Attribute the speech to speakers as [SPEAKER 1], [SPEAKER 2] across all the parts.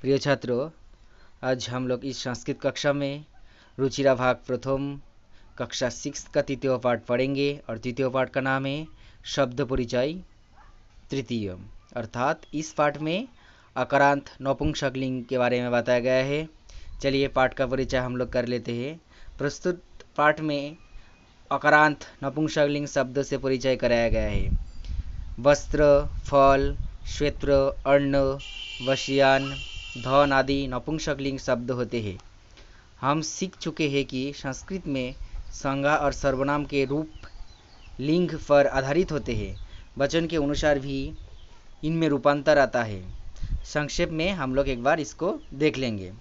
[SPEAKER 1] प्रिय छात्रों, आज हम लोग इस संस्कृत कक्षा में रुचिरा भाग प्रथम कक्षा 6 का तृतीय पाठ पढ़ेंगे और तृतीय पाठ का नाम है शब्द परिचय तृतीय। अर्थात इस पाठ में अकारांत नपुंसकलिंग के बारे में बताया गया है। चलिए पाठ का परिचय हम लोग कर लेते हैं। प्रस्तुत पाठ में अकारांत नपुंसकलिंग शब्द से परिचय कराया गया है। वस्त्र, फल, श्वेत्र, अन्न, वशियान, धन आदि नपुंसकलिंग शब्द होते हैं। हम सीख चुके हैं कि संस्कृत में संज्ञा और सर्वनाम के रूप लिंग पर आधारित होते हैं। वचन के अनुसार भी इनमें रूपांतर आता है। संक्षेप में हम लोग एक बार इसको देख लेंगे।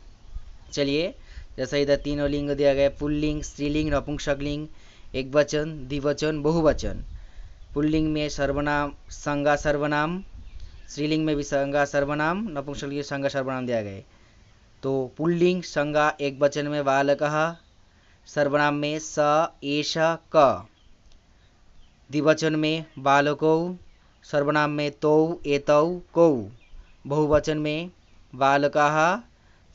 [SPEAKER 1] चलिए, जैसा इधर तीनों लिंग दिया गया, पुल्लिंग, स्त्रीलिंग, नपुंसकलिंग, एक वचन, द्विवचन, बहुवचन। पुल्लिंग में सर्वनाम, संज्ञा, सर्वनाम, स्त्रीलिंग में भी संज्ञा, सर्वनाम, नपुंसकलिंग संज्ञा, सर्वनाम दिया गया है। तो पुल्लिंग संज्ञा एक वचन में बालकः, सर्वनाम में स, एष, क। द्विवचन में बालकौ, सर्वनाम में तौ, एतौ, कौ। बहुवचन में बालकाः,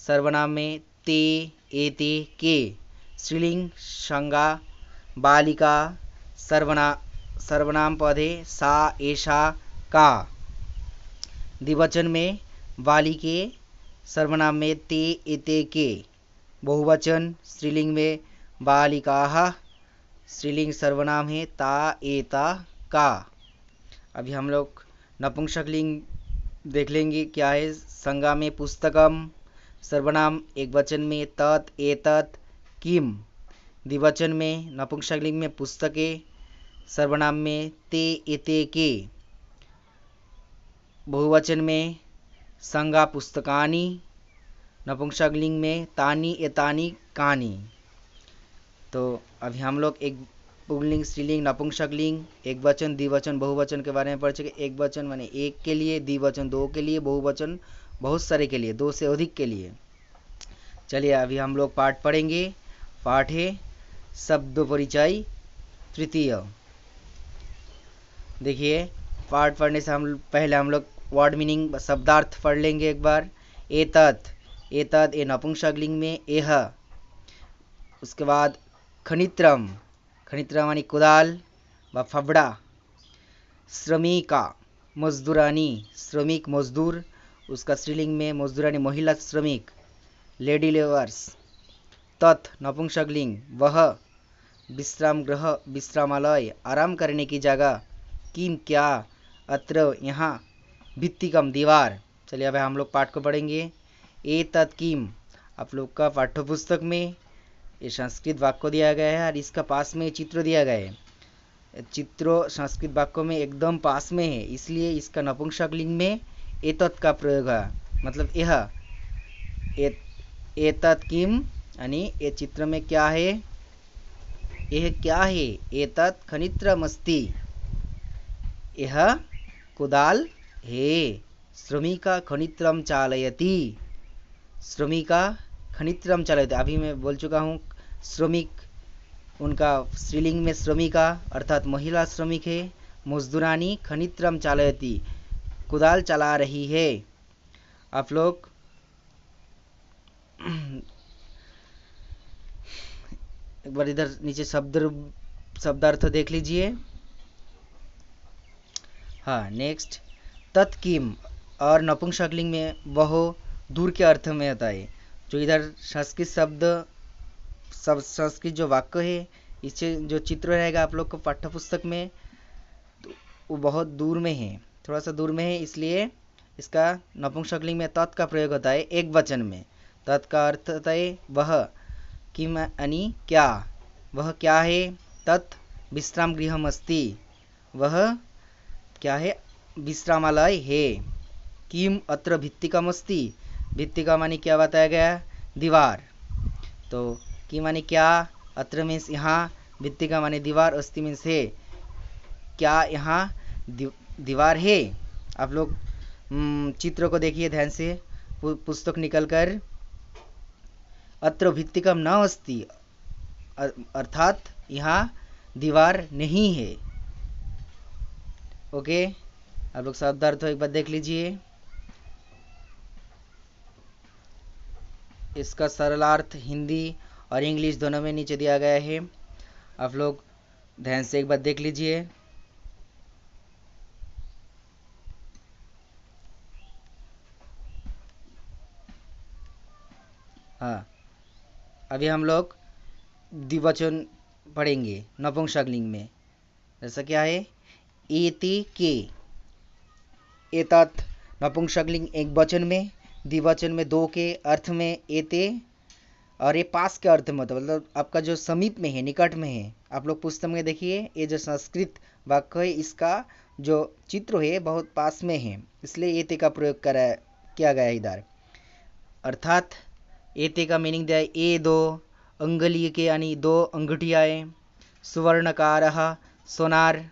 [SPEAKER 1] सर्वनाम में ते, एते, के। स्त्रीलिंग संज्ञा बालिका, सर्वनाम पदे सा, एषा, का। द्विवचन में बालिके, सर्वनाम में ते, एते, के। बहुवचन स्त्रीलिंग में बालिकाः, स्त्रीलिंग सर्वनाम है ता, एता, का। अभी हम लोग नपुंसकलिंग देख लेंगे क्या है। संज्ञा में पुस्तकम, सर्वनाम एक वचन में तत्, एतत्, किम। द्विवचन में नपुंसकलिंग में पुस्तके, सर्वनाम में ते, एते, के। बहुवचन में संज्ञा पुस्तकानि, नपुंसकलिंग में तानि, एतानि, कानि। तो अभी हम लोग एक पुल्लिंग, स्त्रीलिंग, नपुंसकलिंग, एक वचन, द्विवचन, बहुवचन के बारे में पढ़ चुके। एक वचन माने एक के लिए, द्विवचन दो के लिए, बहुवचन बहुत सारे के लिए, दो से अधिक के लिए। चलिए अभी हम लोग पाठ पढ़ेंगे। पाठ है शब्द परिचय तृतीय। देखिए, पाठ पढ़ने से पहले हम लोग वर्ड मीनिंग, शब्दार्थ पढ़ लेंगे एक बार। एतत्, एतत् ए नपुंसकलिंग में एह। उसके बाद खनित्रम, खनित्रम यानी कुदाल व फबड़ा। श्रमिका, मजदूरानी, श्रमिक मजदूर, उसका स्त्रीलिंग में मजदूरानी महिला श्रमिक, लेडी लेबर्स। तत् नपुंसकलिंग वह, विश्राम गृह, विश्रामालय, आराम करने की जगह। किम क्या, अत्र यहाँ, भित्तिकम दीवार। चलिए अब हम लोग पाठ को पढ़ेंगे। एतत् किम, आप लोग का पाठ्य पुस्तक में ये संस्कृत वाक्य दिया गया है और इसका पास में चित्र दिया गया है। चित्र संस्कृत वाक्यों में एकदम पास में है, इसलिए इसका नपुंसकलिंग में एतत् का प्रयोग है। मतलब यह एतत् किम यानी ये चित्र में क्या है, यह क्या है। एतत् खनित्रमस्ति, यह कुदाल है। श्रमिका खनित्रम चालयति, श्रमिका खनित्रम चालयति। अभी मैं बोल चुका हूँ श्रमिक, उनका स्त्रीलिंग में श्रमिका अर्थात महिला श्रमिक है। मजदूरानी खनित्रम चालयति, कुदाल चला रही है। आप लोग एक बार इधर नीचे शब्दार्थ देख लीजिए। हाँ, नेक्स्ट तत्किम और नपुंसकलिंग में वह दूर के अर्थ में होता है। जो इधर संस्कृत शब्द, सब संस्कृत जो वाक्य है, इससे जो चित्र रहेगा आप लोग को पाठ्य पुस्तक में, तो वो बहुत दूर में है, थोड़ा सा दूर में है, इसलिए इसका नपुंसकलिंग में तत् का प्रयोग होता है एक वचन में। तत् का अर्थ होता है वह, किम यानी क्या, वह क्या है। तत् विश्राम गृहम अस्ति, वह क्या है, विश्रामालय है। किम अत्र भित्तिकम अस्ति, भित्तिका माने क्या बताया गया, दीवार। तो किम माने क्या, अत्र मीन्स यहाँ, भित्तिका माने दीवार, अस्ति मीन्स है, क्या यहाँ दीवार है। आप लोग चित्र को देखिए ध्यान से, पुस्तक निकल कर। अत्र भित्तिकम न अस्ति, अर्थात यहाँ दीवार नहीं है। ओके, आप लोग शब्दार्थ एक बार देख लीजिए। इसका सरलार्थ हिंदी और इंग्लिश दोनों में नीचे दिया गया है, आप लोग ध्यान से एक बार देख लीजिए। हाँ, अभी हम लोग द्विवचन पढ़ेंगे नपुंसकलिंग में। जैसा क्या है, एते के, एतत् नपुंसकलिंग एक वचन में, द्विवचन में दो के अर्थ में एते, और ये पास के अर्थ में होता है, मतलब आपका जो समीप में है, निकट में है। आप लोग पुस्तक में देखिए, ये जो संस्कृत वाक्य है इसका जो चित्र है बहुत पास में है, इसलिए एते का प्रयोग किया गया है इधर। अर्थात एते का मीनिंग दिया है ए दो अंगुली के यानी दो अंगुठियाएँ, सुवर्णकारः सोनार,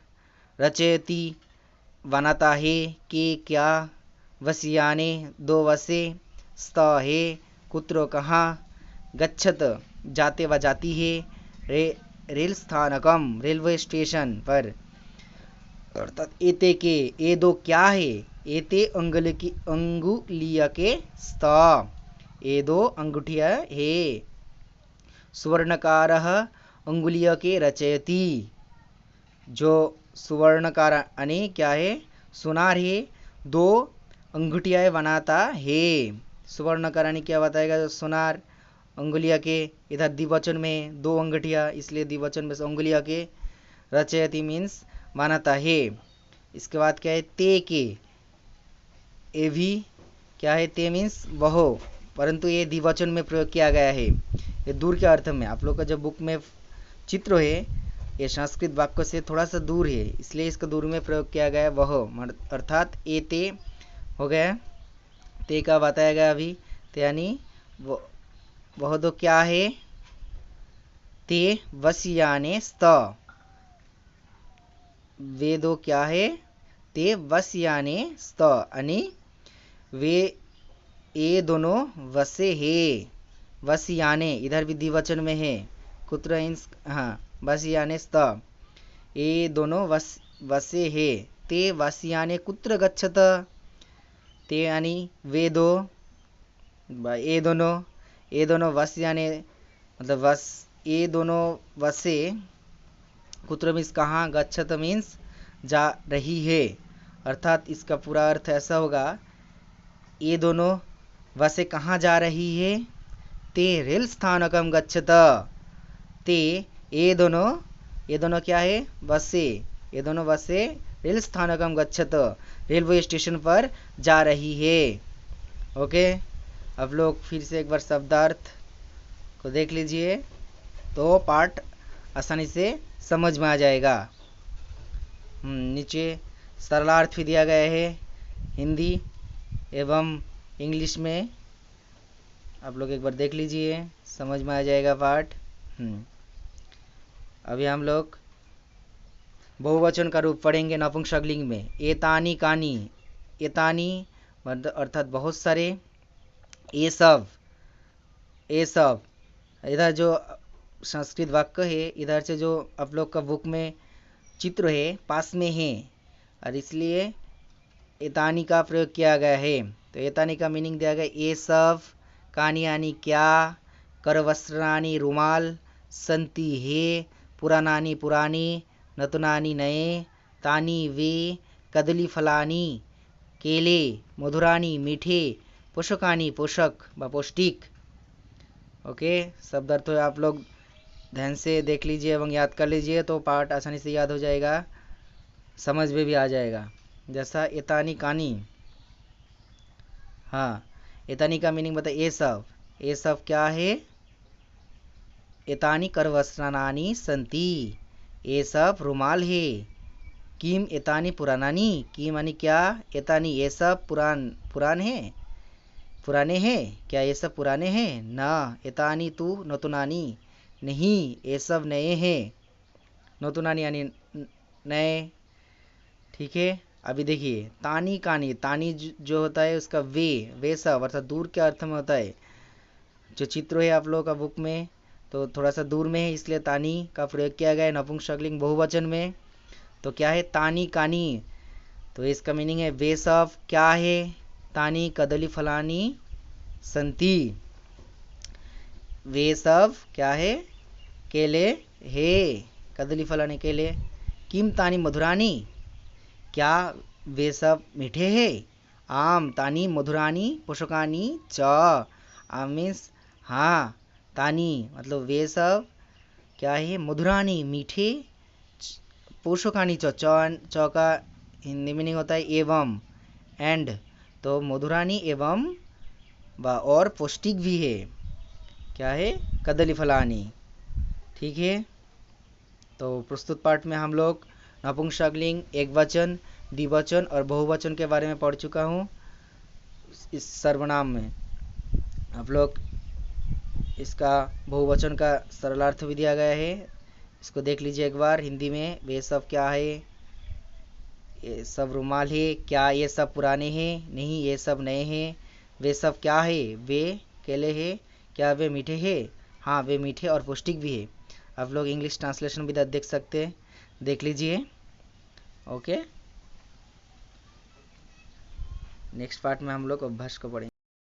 [SPEAKER 1] रचयति बनाता है, के क्या, वस्याने दो वसे, स्त है कुत्र कहाँ, गच्छत जाते व जाती है, रेल स्थानकम रेलवे स्टेशन पर। अर्थात एते के, ए दो क्या है, एते अंगुलिया के स्त, ए दो अंगूठिया है, सुवर्णकारः अंगुलिया के रचयति, जो सुवर्णकार यानी क्या है, सुनार है, दो अंगूठियाँ बनाता है। सुवर्णकार यानी क्या बताएगा, जो सुनार, अंगुलिया के, इधर द्विवचन में दो अंगूठियाँ, इसलिए द्विवचन में अंगुलिया के, रचयति मीन्स बनाता है। इसके बाद क्या है, ते के, ये भी क्या है, ते मीन्स वह, परंतु ये द्विवचन में प्रयोग किया गया है, ये दूर के अर्थ में। आप लोग का जो बुक में चित्र है ये संस्कृत वाक्य से थोड़ा सा दूर है, इसलिए इसको दूर में प्रयोग किया गया है वह, अर्थात ए ते हो गया, ते का बताया गया अभी, ते यानी वह दो क्या है, ते वस्याने स्त, वे दो क्या है, ते वस्याने स्त, यानी वे ये दोनों वसे है, वस्याने इधर भी द्विवचन में है, कुत्र इंस, हाँ वस्याने स्त, ये दोनों वसे है, ते वस्याने कुत्र गच्छत, ते यानी वे दो, ये दोनों वस्याने मतलब वस, ये दोनों वसे, कुत्र मीन्स कहाँ, गच्छत मीन्स जा रही है। अर्थात इसका पूरा अर्थ ऐसा होगा, ये दोनों वसे कहाँ जा रही है, ते रेल स्थानकम गच्छत, ते ये दोनों क्या है, बसे, ये दोनों बसे रेल स्थानकम गच्छत, रेलवे स्टेशन पर जा रही है। ओके, अब लोग फिर से एक बार शब्दार्थ को देख लीजिए, तो पाठ आसानी से समझ में आ जाएगा। नीचे सरलार्थ भी दिया गया है हिंदी एवं इंग्लिश में, आप लोग एक बार देख लीजिए, समझ में आ जाएगा पाठ। अभी हम लोग बहुवचन का रूप पढ़ेंगे नपुंसकलिंग में। एतानी कानी, एतानी अर्थात बहुत सारे, ये सब, इधर जो संस्कृत वाक्य है, इधर से जो आप लोग का बुक में चित्र है पास में है, और इसलिए एतानी का प्रयोग किया गया है। तो एतानी का मीनिंग दिया गया, ये सब, कानी यानी क्या, करवस्त्राणी रुमाल, संति है, पुरानानी पुरानी, नतुनानी नए, तानी वे, कदली फलानी केले, मधुरानी मीठे, पोषकानी पोषक व पौष्टिक। ओके, शब्द अर्थ आप लोग ध्यान से देख लीजिए एवं याद कर लीजिए, तो पाठ आसानी से याद हो जाएगा, समझ में भी आ जाएगा। जैसा एतानी कानी, हाँ एतानी का मीनिंग बताइए, ये सब क्या है, एतानी करवस्त्राणी संति, ये सब रुमाल है। किम एतानी पुरानानी, किम यानी क्या, एतानी ये सब पुराने हैं, क्या ये सब पुराने हैं, ना एतानी तू नतुनानी, नहीं ये सब नए हैं, नतुनानी यानी नए। ठीक है, अभी देखिए तानी कानी, तानी जो होता है उसका वे सब अर्थात दूर के अर्थ में होता है। जो चित्र है आप लोगों का बुक में तो थोड़ा सा दूर में है, इसलिए तानी का प्रयोग किया गया है नपुंसकलिंग बहुवचन में। तो क्या है, तानी कानी, तो इसका मीनिंग है वे सब क्या है, तानी कदली फलानी संति। वे सब क्या है, केले हे, कदली फलाने केले। किम तानी मधुरानी, क्या वे सब मीठे हैं। आम तानी मधुरानी पोषकानी च, आम मीन्स हाँ, तानी मतलब वे सब क्या है, मधुरानी मीठे, पोषकानी च, च का हिंदी मीनिंग होता है एवं, एंड, तो मधुरानी एवं और पौष्टिक भी है, क्या है, कदली फलानी। ठीक है, तो प्रस्तुत पाठ में हम लोग नपुंसकलिंग, एकवचन, द्विवचन और बहुवचन के बारे में पढ़ चुका हूँ। इस सर्वनाम में आप लोग इसका बहुवचन का सरलार्थ भी दिया गया है, इसको देख लीजिए एक बार हिंदी में। वे सब क्या है, ये सब रुमाल है, क्या ये सब पुराने हैं, नहीं ये सब नए हैं। वे सब क्या है, वे केले हैं, क्या वे मीठे हैं, हाँ वे मीठे और पौष्टिक भी है। आप लोग इंग्लिश ट्रांसलेशन भी देख सकते हैं, देख लीजिए। ओके, नेक्स्ट पार्ट में हम लोग अभ्यास को पढ़ेंगे।